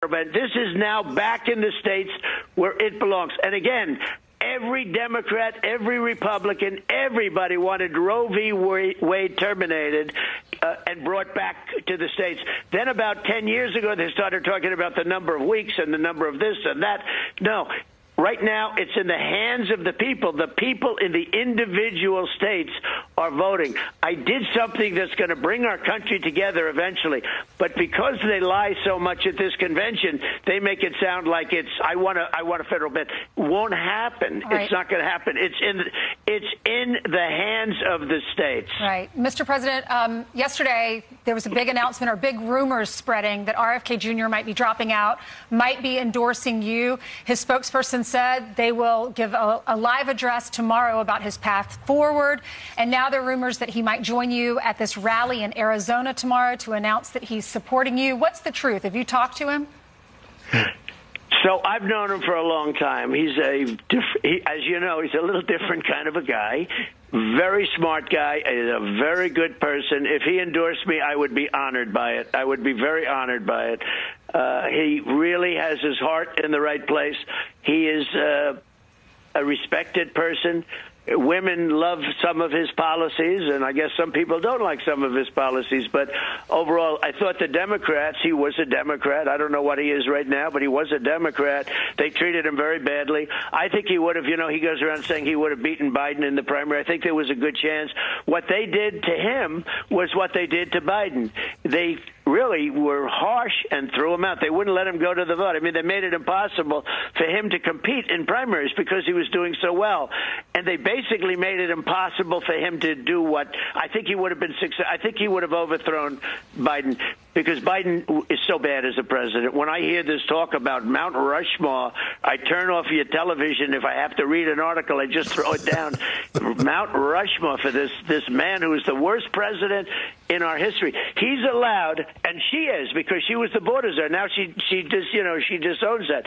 But this is now back in the states where it belongs. And again, every Democrat, every Republican, everybody wanted Roe v. Wade terminated and brought back to the states. Then about 10 years ago, they started talking about the number of weeks and the number of this and that. No. Right now, it's in the hands of the people. The people in the individual states are voting. I did something that's going to bring our country together eventually. But because they lie so much at this convention, they make it sound like it's, I want a federal ban. It won't happen. Right. It's not going to happen. It's in the hands of the states. Right. Mr. President, yesterday there was a big announcement or big rumors spreading that RFK Jr. might be dropping out, might be endorsing you. His spokesperson said they will give a live address tomorrow about his path forward. And now there are rumors that he might join you at this rally in Arizona tomorrow to announce that he's supporting you. What's the truth? Have you talked to him? So I've known him for a long time. He's as you know, he's a little different kind of a guy. Very smart guy. He's a very good person. If he endorsed me, I would be honored by it. I would be very honored by it. He really has his heart in the right place. He is a respected person. Women love some of his policies, and I guess some people don't like some of his policies. But overall, I thought the Democrats, he was a Democrat. I don't know what he is right now, but he was a Democrat. They treated him very badly. I think he would have, he goes around saying he would have beaten Biden in the primary. I think there was a good chance. What they did to him was what they did to Biden. They really were harsh and threw him out. They wouldn't let him go to the vote. I mean, they made it impossible for him to compete in primaries because he was doing so well. And they basically made it impossible for him to do what I think he would have been successful. I think he would have overthrown Biden because Biden is so bad as a president. When I hear this talk about Mount Rushmore, I turn off your television. If I have to read an article, I just throw it down. Mount Rushmore for this man who is the worst president in our history. He's allowed, and she is, because she was the border czar. Now she disowns that.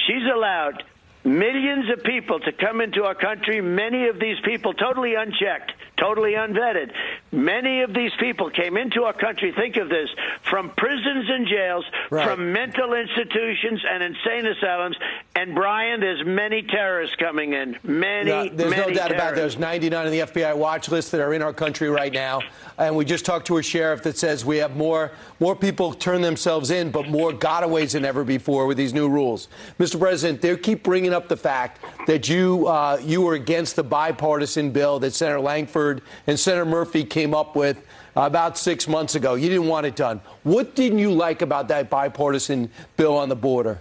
She's allowed millions of people to come into our country, many of these people totally unchecked, totally unvetted. Many of these people came into our country, think of this, from prisons and jails, right, from mental institutions and insane asylums. And, Brian, there's many terrorists coming in. There's no doubt about it. There's 99 on the FBI watch list that are in our country right now. And we just talked to a sheriff that says we have more people turn themselves in, but more gotaways than ever before with these new rules. Mr. President, they keep bringing up the fact that you were against the bipartisan bill that Senator Langford and Senator Murphy came up with about 6 months ago. You didn't want it done. What didn't you like about that bipartisan bill on the border?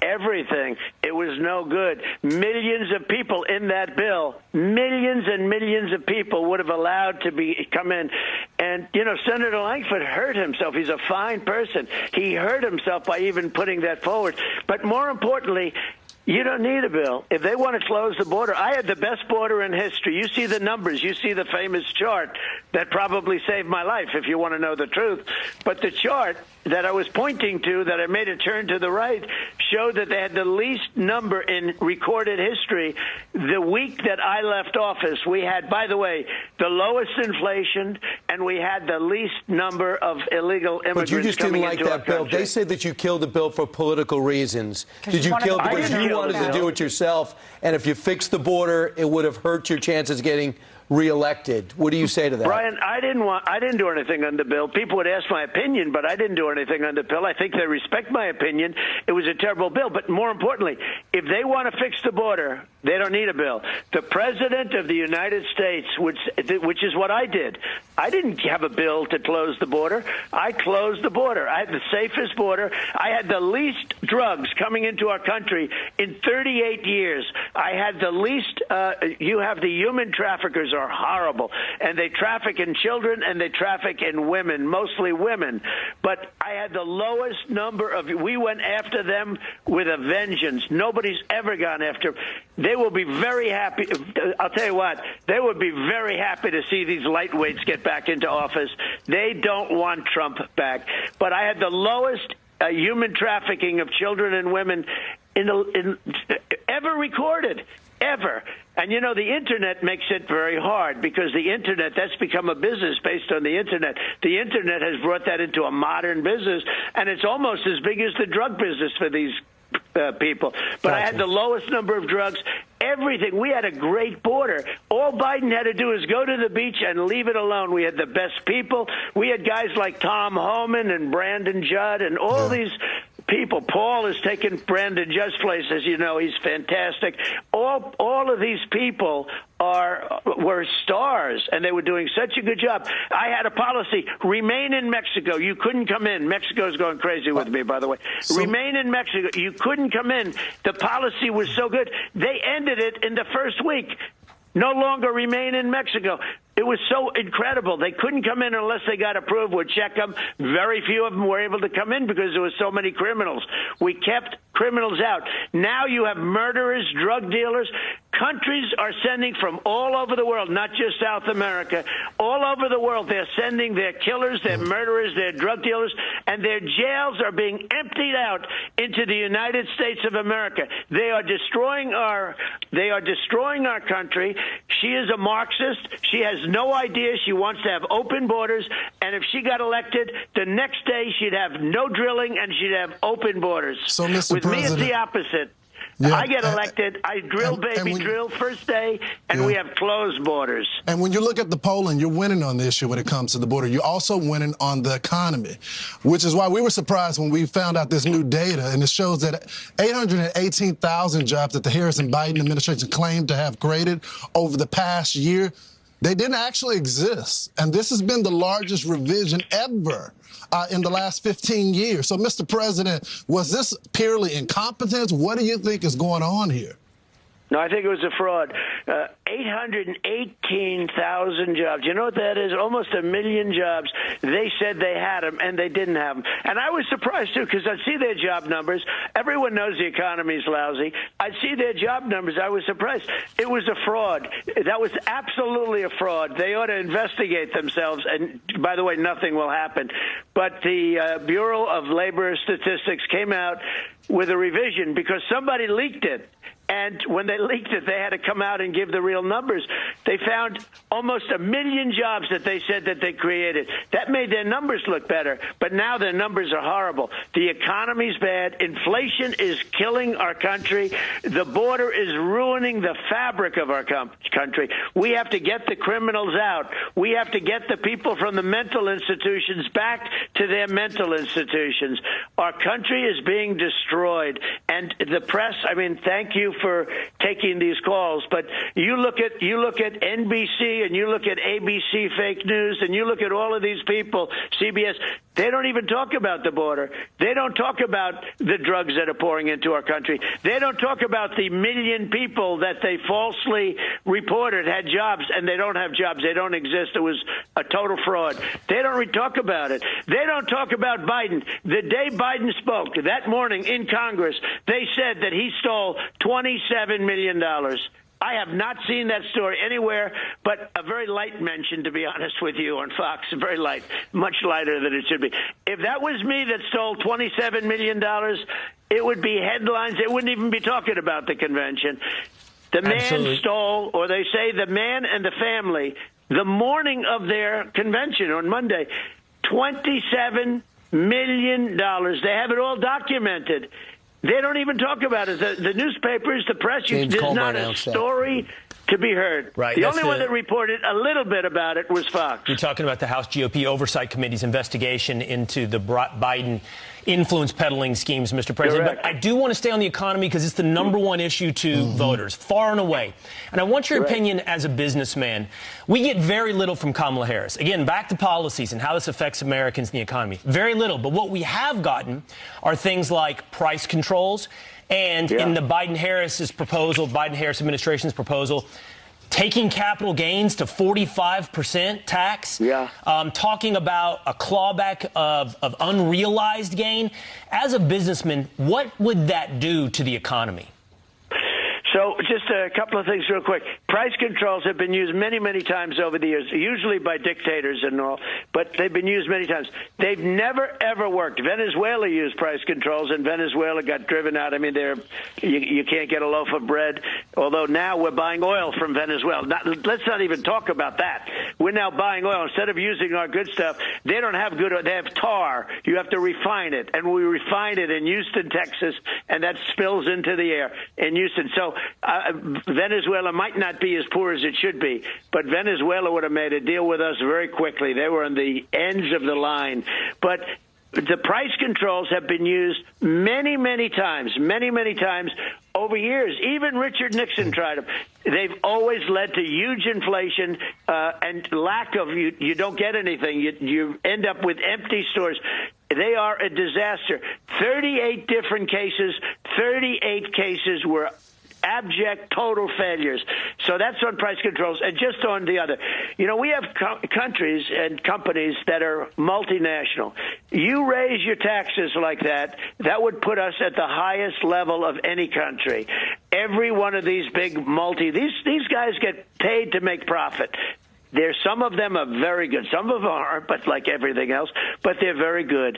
Everything. It was no good. Millions of people in that bill, millions and millions of people would have allowed to come in. And, Senator Langford hurt himself. He's a fine person. He hurt himself by even putting that forward. But more importantly, you don't need a bill. If they want to close the border, I had the best border in history. You see the numbers. You see the famous chart that probably saved my life, if you want to know the truth. But the chart that I was pointing to, that I made a turn to the right, showed that they had the least number in recorded history. The week that I left office, we had, by the way, the lowest inflation, and we had the least number of illegal immigrants. But you just didn't like that bill. They said that you killed the bill for political reasons. Did you kill it because you wanted to do it yourself? And if you fixed the border, it would have hurt your chances of getting reelected. What do you say to that? Brian, I didn't do anything on the bill. People would ask my opinion, but I didn't do anything on the bill. I think they respect my opinion. It was a terrible bill. But more importantly, if they want to fix the border, they don't need a bill. The President of the United States, which is what I did. I didn't have a bill to close the border. I closed the border. I had the safest border. I had the least drugs coming into our country in 38 years. I had the least, you have the human traffickers are horrible, and they traffic in children and they traffic in women, mostly women. But I had the lowest number of, we went after them with a vengeance. Nobody's ever gone after. They will be very happy. I'll tell you what, they would be very happy to see these lightweights get back into office. They don't want Trump back. But I had the lowest human trafficking of children and women ever recorded. ever. And, you know, the Internet makes it very hard because the Internet, that's become a business based on the Internet. The Internet has brought that into a modern business, and it's almost as big as the drug business for these people. But I had the lowest number of drugs. Everything. We had a great border. All Biden had to do is go to the beach and leave it alone. We had the best people. We had guys like Tom Homan and Brandon Judd and all these people. Paul has taken Brandon Judd's place, as you know. He's fantastic. All of these people were stars, and they were doing such a good job. I had a policy: remain in Mexico. You couldn't come in. Mexico's going crazy with me, by the way. Remain in Mexico. You couldn't come in. The policy was so good. They ended it in the first week. No longer remain in Mexico. It was so incredible. They couldn't come in unless they got approved. We'd check them. Very few of them were able to come in because there were so many criminals. We kept criminals out. Now you have murderers, drug dealers. Countries are sending from all over the world, not just South America, all over the world. They're sending their killers, their murderers, their drug dealers, and their jails are being emptied out into the United States of America. They are destroying our country. She is a Marxist. She has no idea. She wants to have open borders, and if she got elected, the next day she'd have no drilling and she'd have open borders. So, Mr. With President, me, it's the opposite. Yeah, I get elected, I drill, drill first day, and we have closed borders. And when you look at the polling, you're winning on the issue when it comes to the border. You're also winning on the economy, which is why we were surprised when we found out this new data, and it shows that 818,000 jobs that the Harris and Biden administration claimed to have created over the past year, they didn't actually exist. And this has been the largest revision ever in the last 15 years. So, Mr. President, was this purely incompetence? What do you think is going on here? No, I think it was a fraud. 818,000 jobs. You know what that is? Almost 1 million jobs. They said they had them, and they didn't have them. And I was surprised, too, because I'd see their job numbers. Everyone knows the economy's lousy. I'd see their job numbers. I was surprised. It was a fraud. That was absolutely a fraud. They ought to investigate themselves. And, by the way, nothing will happen. But the Bureau of Labor Statistics came out with a revision because somebody leaked it. And when they leaked it, they had to come out and give the real numbers. They found almost 1 million jobs that they said that they created. That made their numbers look better, but now their numbers are horrible. The economy's bad. Inflation is killing our country. The border is ruining the fabric of our country. We have to get the criminals out. We have to get the people from the mental institutions back to their mental institutions. Our country is being destroyed. And the press, I mean, thank you for taking these calls, but you look at NBC and you look at ABC fake news and you look at all of these people, CBS, they don't even talk about the border. They don't talk about the drugs that are pouring into our country. They don't talk about the 1 million people that they falsely reported had jobs, and they don't have jobs. They don't exist. It was a total fraud. They don't talk about it. They don't talk about Biden. The day Biden spoke that morning in Congress, they said that he stole $27 million. I have not seen that story anywhere, but a very light mention, to be honest with you, on Fox. Very light, much lighter than it should be. If that was me that stole $27 million, it would be headlines. They wouldn't even be talking about the convention. The man stole, or they say the man and the family, the morning of their convention on Monday, $27 million. They have it all documented. They don't even talk about it. The newspapers, the press, there's not a story to be heard. Right. The only one that reported a little bit about it was Fox. You're talking about the House GOP Oversight Committee's investigation into the Biden influence peddling schemes, Mr. President. Correct. But I do want to stay on the economy because it's the number one issue to voters, far and away. And I want your opinion as a businessman. We get very little from Kamala Harris. Again, back to policies and how this affects Americans and the economy. Very little. But what we have gotten are things like price controls and in the Biden-Harris administration's proposal, taking capital gains to 45% tax, talking about a clawback of unrealized gain. As a businessman, what would that do to the economy? So just a couple of things real quick. Price controls have been used many, many times over the years, usually by dictators and all, but they've been used many times. They've never, ever worked. Venezuela used price controls, and Venezuela got driven out. I mean, you can't get a loaf of bread, although now we're buying oil from Venezuela. Let's not even talk about that. We're now buying oil. Instead of using our good stuff, they don't have good oil. They have tar. You have to refine it, and we refine it in Houston, Texas, and that spills into the air in Houston. So Venezuela might not be as poor as it should be, but Venezuela would have made a deal with us very quickly. They were on the ends of the line. But the price controls have been used many, many times over years. Even Richard Nixon tried them. They've always led to huge inflation and lack of, you don't get anything. You end up with empty stores. They are a disaster. 38 different cases, 38 cases were abject, total failures. So that's on price controls. And just on the other, we have countries and companies that are multinational. You raise your taxes like that, that would put us at the highest level of any country. Every one of these big these guys get paid to make profit. Some of them are very good. Some of them aren't, but like everything else, but they're very good.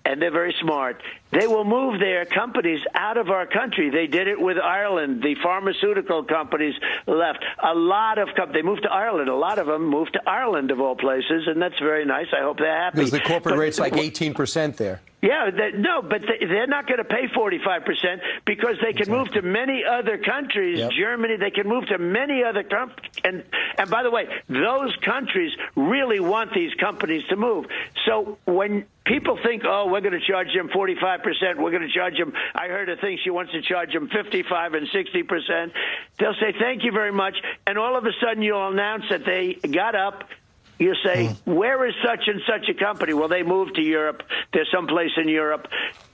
And they're very smart. They will move their companies out of our country. They did it with Ireland. The pharmaceutical companies left. A lot of they moved to Ireland. A lot of them moved to Ireland, of all places, and that's very nice. I hope they're happy. Because the corporate rate's like 18% there. Yeah, but they're not going to pay 45% because they can move to many other countries. Yep. Germany, they can move to many other countries. And by the way, those countries really want these companies to move. So when people think, oh, we're going to charge them 45%, we're going to charge them, I heard a thing she wants to charge them 55 and 60%. They'll say, thank you very much. And all of a sudden you'll announce that they got up. You say, where is such and such a company? Well, they moved to Europe. They're someplace in Europe.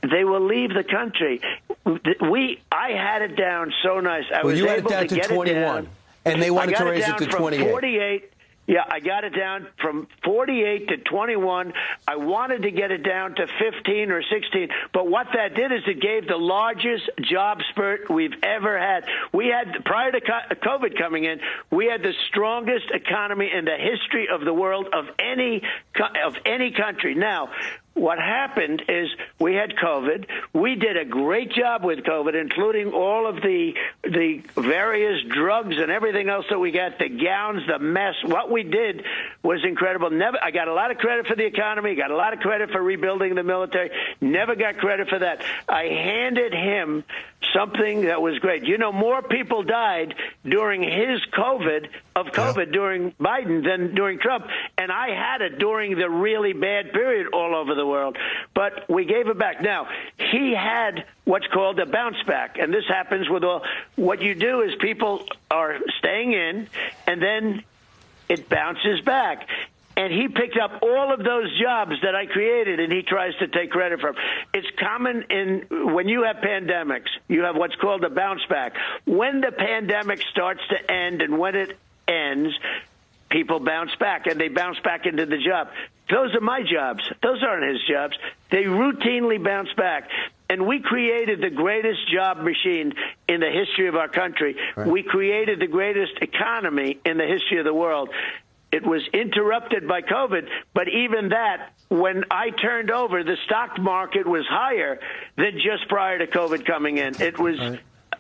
They will leave the country. I had it down so nice. I was you had able it down to get 21, it down. And they wanted to raise it to 28. 48. Yeah, I got it down from 48 to 21. I wanted to get it down to 15 or 16. But what that did is it gave the largest job spurt we've ever had. We had, prior to COVID coming in, we had the strongest economy in the history of the world of any country. Now, what happened is we had COVID. We did a great job with COVID, including all of the various drugs and everything else that we got, the gowns, the mess. What we did was incredible. I got a lot of credit for the economy, got a lot of credit for rebuilding the military, never got credit for that. I handed him something that was great. More people died during his COVID during Biden than during Trump, and I had it during the really bad period all over the world. But we gave it back. Now, he had what's called a bounce back, and this happens with what you do is people are staying in, and then it bounces back. And he picked up all of those jobs that I created, and he tries to take credit for them. It's common when you have pandemics, you have what's called a bounce back. When the pandemic starts to end and when it ends, people bounce back, and they bounce back into the job. Those are my jobs. Those aren't his jobs. They routinely bounce back. And we created the greatest job machine in the history of our country. Right. We created the greatest economy in the history of the world. It was interrupted by COVID, but even that, when I turned over, the stock market was higher than just prior to COVID coming in. It was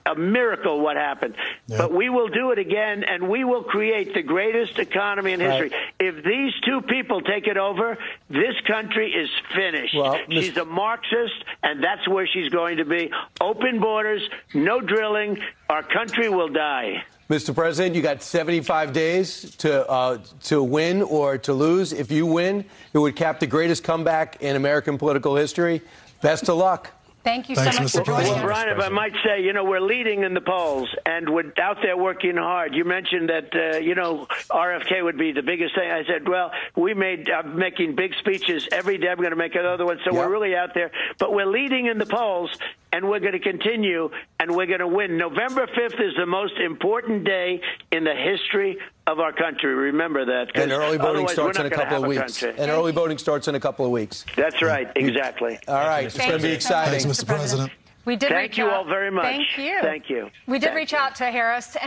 a miracle what happened. Yeah. But we will do it again, and we will create the greatest economy in history. Right. If these two people take it over, this country is finished. Well, she's a Marxist, and that's where she's going to be. Open borders, no drilling. Our country will die. Mr. President, you got 75 days to win or to lose. If you win, it would cap the greatest comeback in American political history. Best of luck. Thank you so much for joining us. Well, Brian, if I might say, we're leading in the polls, and we're out there working hard. You mentioned that, RFK would be the biggest thing. I said, well, I'm making big speeches every day. I'm going to make another one, so we're really out there. But we're leading in the polls, and we're going to continue, and we're going to win. November 5th is the most important day in the history of our country. Remember that. And early voting starts in a couple of weeks. That's right, exactly. All right, it's going to be exciting. Thanks, Mr. President. We did Thank reach you out. all very much. Thank you. Thank you. We did Thank reach you. out to Harris.